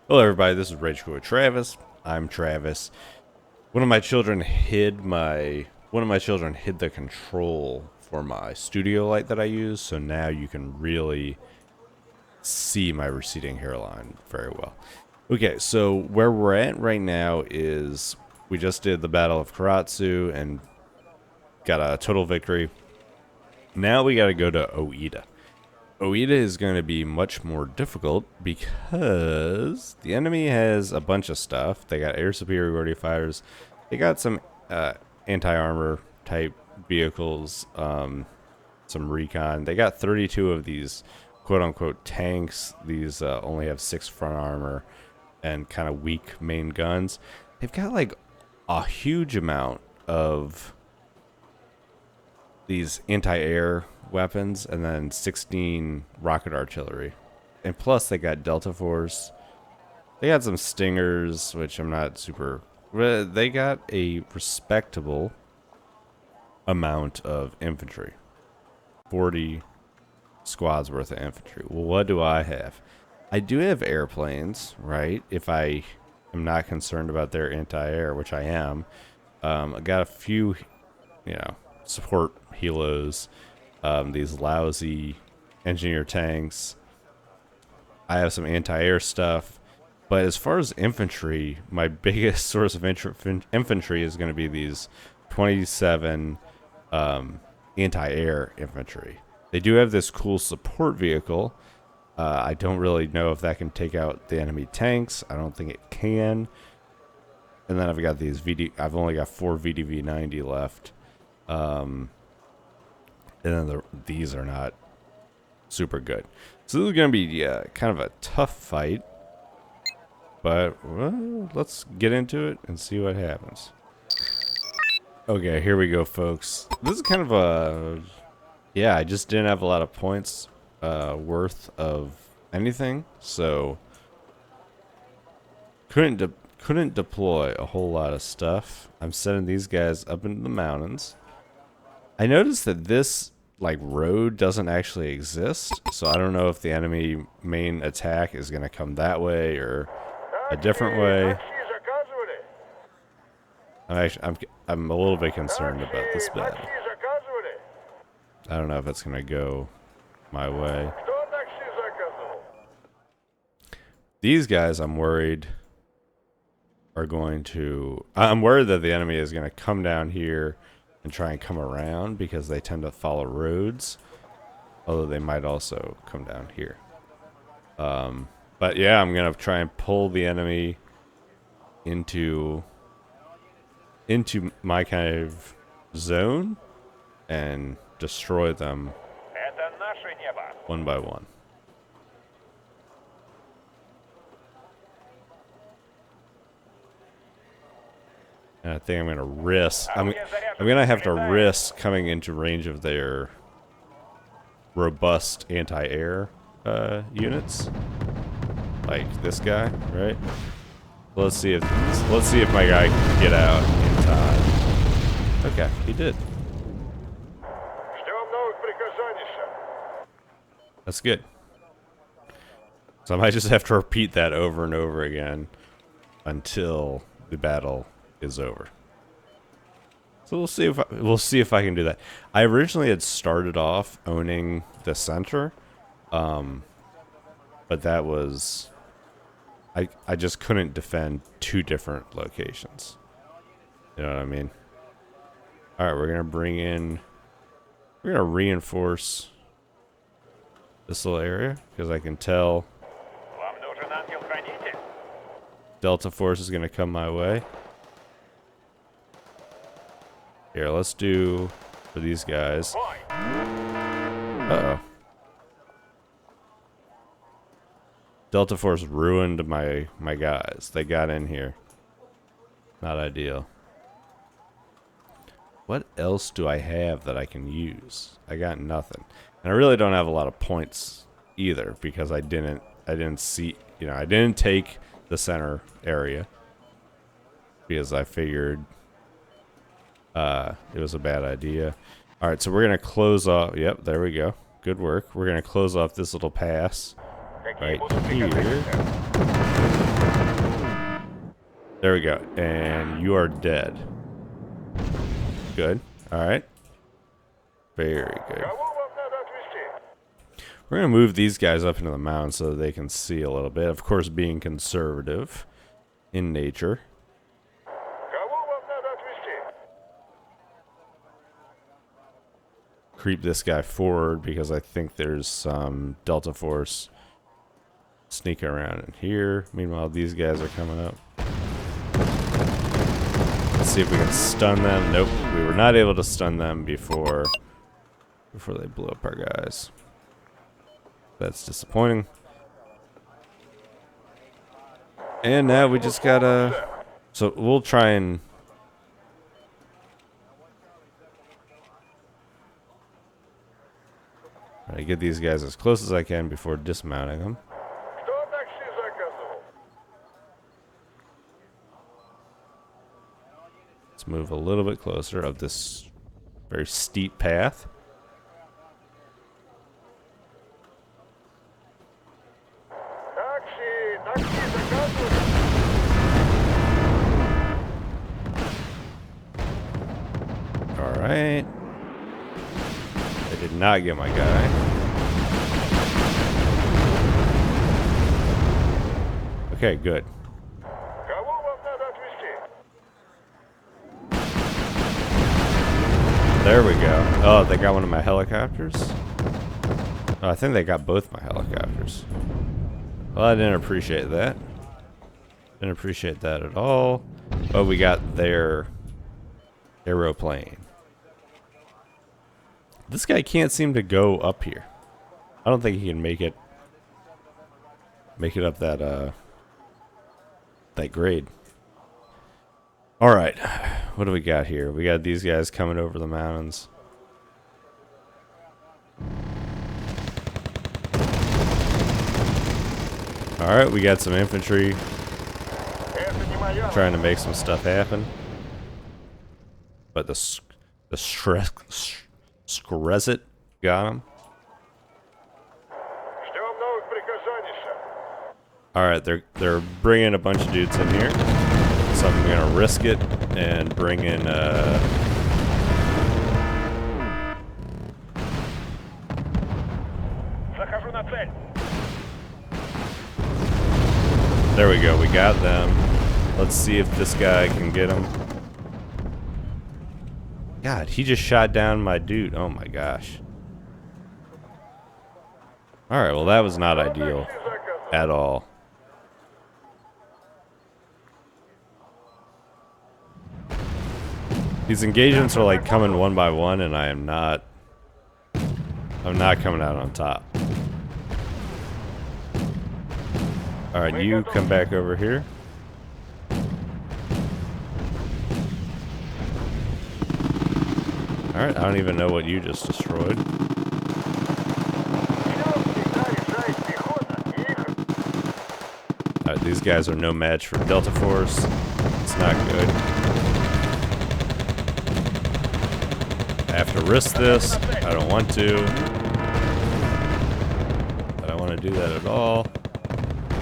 Hello everybody, this is Rage Quit with Travis. I'm Travis. One of my children hid the control for my studio light that I use, so now you can really see my receding hairline very well. Okay, so where we're at right now is we just did the Battle of Karatsu and got a total victory. Now we gotta go to Oita. Oita is going to be much more difficult because the enemy has a bunch of stuff. They got air superiority fighters. They got some anti-armor type vehicles, some recon. They got 32 of these quote-unquote tanks. These only have 6 front armor and kind of weak main guns. They've got like a huge amount of these anti-air weapons and then 16 rocket artillery, and plus they got Delta Force. They got some Stingers, which I'm not super. They got a respectable amount of infantry, 40 squads worth of infantry. Well, what do I have? I do have airplanes, right? If I am not concerned about their anti-air, which I am. I got a few, support helos. These lousy engineer tanks. I have some anti-air stuff, but as far as infantry, my biggest source of infantry is going to be these 27 anti-air infantry. They do have this cool support vehicle. I don't really know if that can take out the enemy tanks. I don't think it can. And then I've got these I've only got 4 VDV-90 left. And then these are not super good. So this is going to be kind of a tough fight. But let's get into it and see what happens. Okay, here we go, folks. This is kind of a... Yeah, I just didn't have a lot of points worth of anything. So couldn't deploy a whole lot of stuff. I'm sending these guys up into the mountains. I noticed that this road doesn't actually exist, so I don't know if the enemy main attack is going to come that way or a different way. I'm a little bit concerned about this battle. I don't know if it's going to go my way. These guys, I'm worried that the enemy is going to come down here and try and come around because they tend to follow roads, although they might also come down here. But yeah, I'm gonna try and pull the enemy into my kind of zone and destroy them one by one. And I think I'm gonna risk. I'm gonna have to risk coming into range of their robust anti-air units, like this guy, right? Let's see if my guy can get out in time. Okay, he did. That's good. So I might just have to repeat that over and over again until the battle is over. So we'll see if I can do that. I originally had started off owning the center, but that was I just couldn't defend 2 different locations. You know what I mean? All right, we're gonna reinforce this little area because I can tell Delta Force is gonna come my way. Here, let's do for these guys. Uh-oh. Delta Force ruined my guys. They got in here. Not ideal. What else do I have that I can use? I got nothing. And I really don't have a lot of points either because I didn't see, I didn't take the center area because I figured it was a bad idea. All right, so we're going to close off. Yep, there we go. Good work. We're going to close off this little pass right here. There we go. And you are dead. Good. Alright. Very good. We're going to move these guys up into the mountain so that they can see a little bit. Of course, being conservative in nature. Creep this guy forward because I think there's some Delta Force sneaking around in here. Meanwhile, these guys are coming up. Let's see if we can stun them. Nope, we were not able to stun them before they blew up our guys. That's disappointing. And now we just gotta... So we'll try and... I get these guys as close as I can before dismounting them. Let's move a little bit closer up this very steep path. Alright. I did not get my guy. Okay, good. There we go. Oh, they got one of my helicopters? Oh, I think they got both my helicopters. Well, I didn't appreciate that. Didn't appreciate that at all. Oh, we got their aeroplane. This guy can't seem to go up here. I don't think he can make it up that grade. All right, what do we got here? We got these guys coming over the mountains. All right, we got some infantry trying to make some stuff happen, but the Skrezit got him. All right, they're bringing a bunch of dudes in here. So I'm gonna risk it and bring in there we go, we got them. Let's see if this guy can get him. God, he just shot down my dude. Oh my gosh. Alright, well that was not ideal at all. These engagements are like coming one by one, and I'm not coming out on top. Alright, you come back over here. Alright, I don't even know what you just destroyed. Alright, these guys are no match for Delta Force. It's not good. I have to risk this. I don't want to. I don't want to do that at all.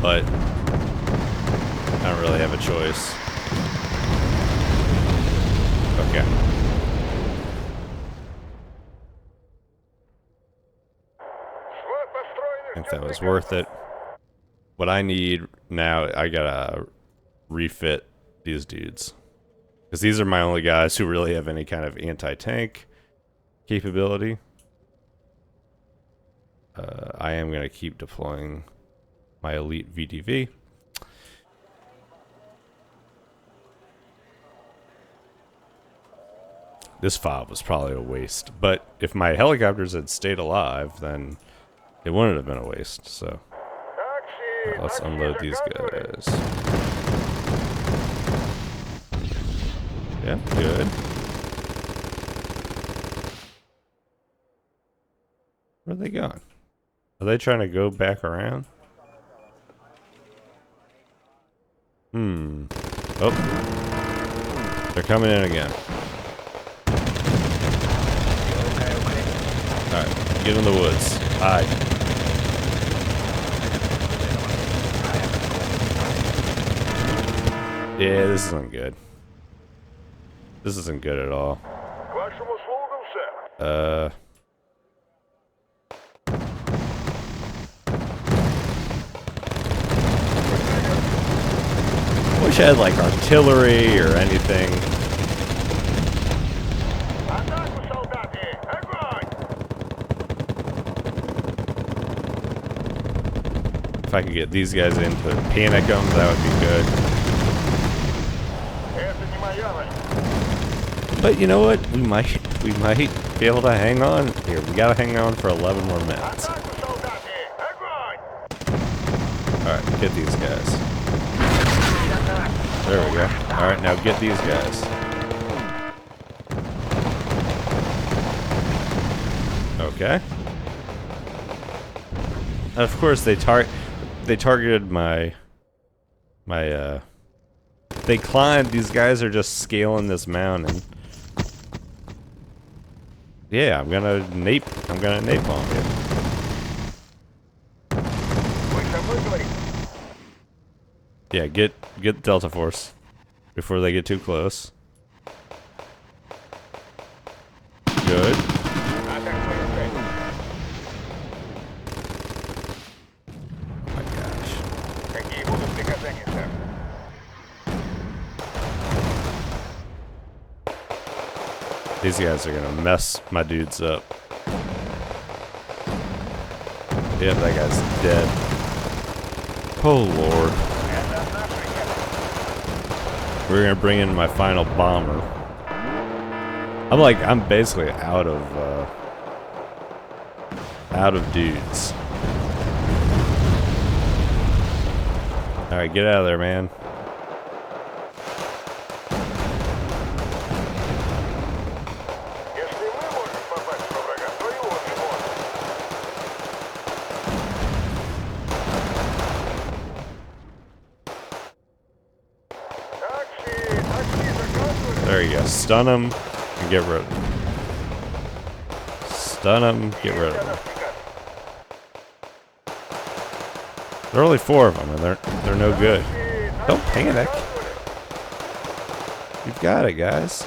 But I don't really have a choice. Okay. I think that was worth it. What I need now, I gotta refit these dudes. Because these are my only guys who really have any kind of anti-tank capability. I am going to keep deploying my elite VDV. This fob was probably a waste, but if my helicopters had stayed alive, then it wouldn't have been a waste. So right, let's unload these guys. Yeah, good. Where are they going? Are they trying to go back around? Oh. They're coming in again. Alright, get in the woods. Hide. Yeah, this isn't good. This isn't good at all. Wish I had like artillery or anything. If I could get these guys in to panic them, that would be good. But you know what? We might be able to hang on. Here, we gotta hang on for 11 more minutes. Alright, get these guys. There we go. Alright, now get these guys. Okay. And of course, they targeted my they climbed. These guys are just scaling this mountain. Yeah, I'm gonna napalm you. Yeah, get Delta Force before they get too close. Good. Oh my gosh. These guys are gonna mess my dudes up. Yeah, that guy's dead. Oh lord. We're gonna bring in my final bomber. I'm basically out of dudes. Alright, get out of there, man. There you go. Stun him and get rid of him. Stun him, get rid of him. There are only 4 of them, and they're no good. Don't panic. You've got it, guys.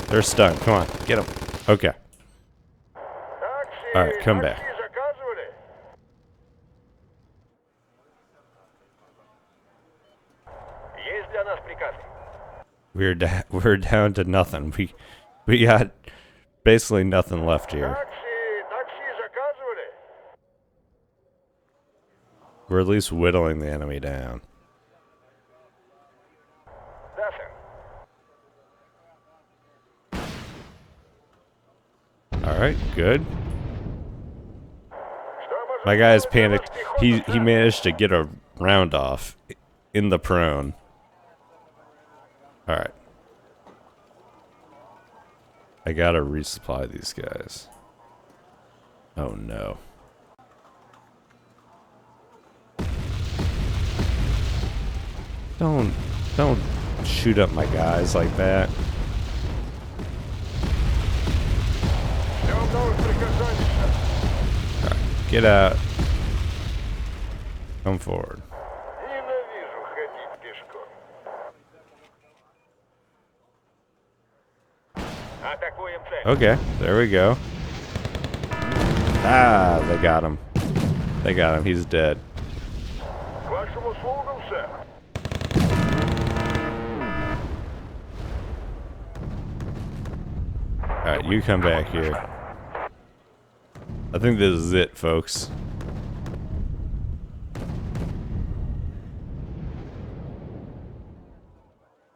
They're stunned. Come on, get them. Okay. All right, come back. We're down to nothing. We got basically nothing left here. We're at least whittling the enemy down. Alright, good. My guy's panicked. He managed to get a round off in the prone. Alright. I gotta resupply these guys. Oh no. Don't shoot up my guys like that. Alright, get out. Come forward. Okay, there we go. Ah, they got him. They got him. He's dead. Alright, you come back here. I think this is it, folks.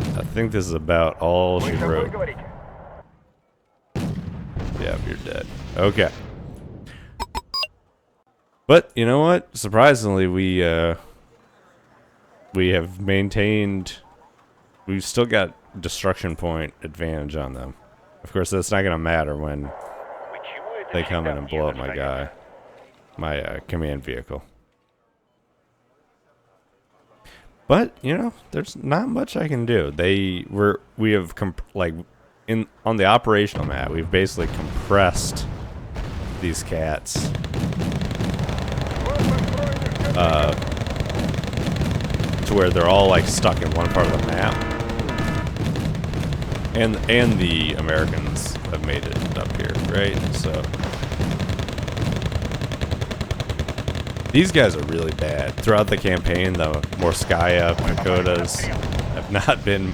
I think this is about all she wrote. Yeah, you're dead. Okay. But, you know what? Surprisingly, we have maintained... We've still got destruction point advantage on them. Of course, that's not going to matter when they come in and blow up my guy. My command vehicle. But, you know, there's not much I can do. We have on the operational map, we've basically compressed these cats. to where they're all like stuck in one part of the map. And the Americans have made it up here, right? So these guys are really bad. Throughout the campaign, the Morskaya Pagodas have not been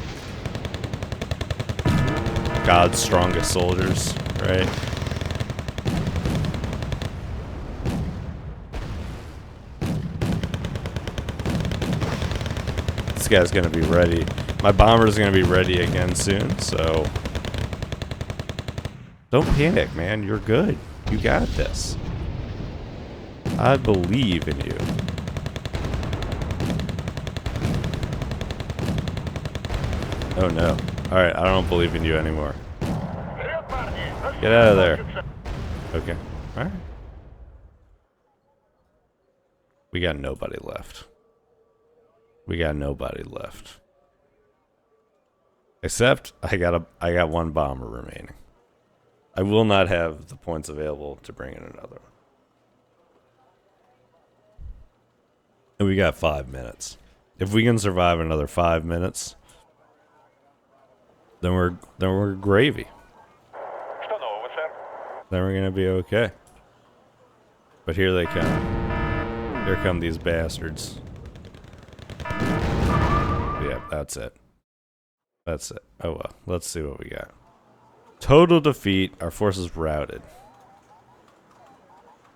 God's strongest soldiers, right? This guy's gonna be ready. My bomber's gonna be ready again soon, so don't panic, man. You're good. You got this. I believe in you. Oh no. Alright, I don't believe in you anymore. Get out of there. Okay. Alright. We got nobody left. We got nobody left. Except I got one bomber remaining. I will not have the points available to bring in another one. And we got 5 minutes. If we can survive another 5 minutes, then we're gravy. Then we're gonna be okay. But here they come. Here come these bastards. Yeah, that's it. That's it. Oh well. Let's see what we got. Total defeat. Our forces routed.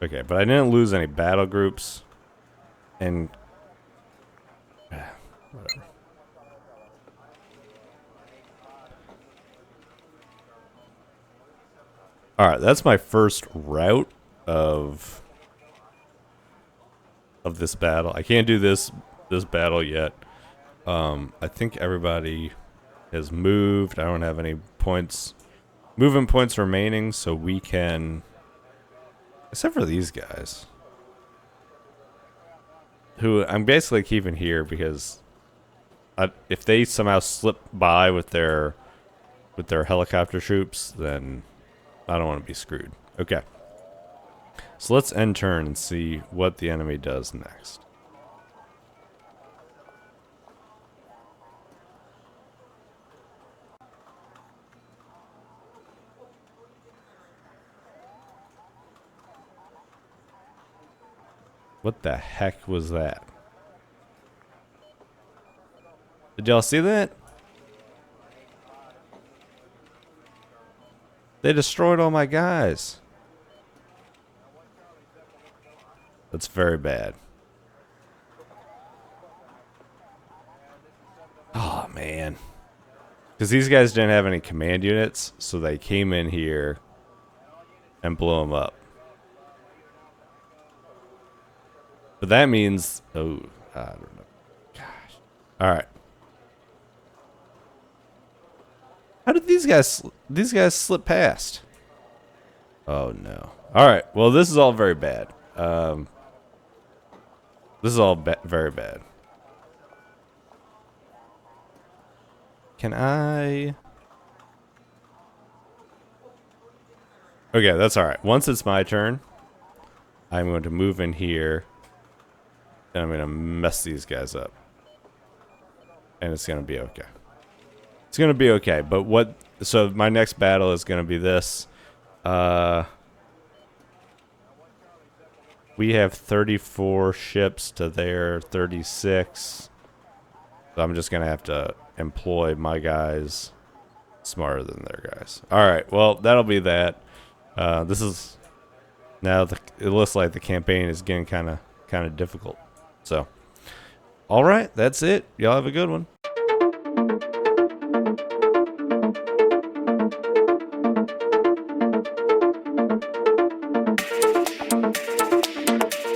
Okay, but I didn't lose any battle groups. And whatever. Alright, that's my first route of this battle. I can't do this battle yet. I think everybody has moved. I don't have any points, movement points remaining, so we can, except for these guys, who I'm basically keeping here because if they somehow slip by with their helicopter troops, then I don't want to be screwed. Okay. So let's end turn and see what the enemy does next. What the heck was that? Did y'all see that? They destroyed all my guys. That's very bad. Oh, man. Because these guys didn't have any command units, so they came in here and blew them up. But that means... Oh, I don't know. Gosh. Alright. How did these guys slip past? Oh no. Alright, well this is all very bad. This is all very bad. Can I... Okay, that's alright. Once it's my turn, I'm going to move in here. And I'm going to mess these guys up. And it's going to be okay. It's going to be okay. But what... So my next battle is going to be this. We have 34 ships to their 36. So I'm just going to have to employ my guys smarter than their guys. Alright, well, that'll be that. This is... Now it looks like the campaign is getting kind of difficult. So, alright, that's it. Y'all have a good one.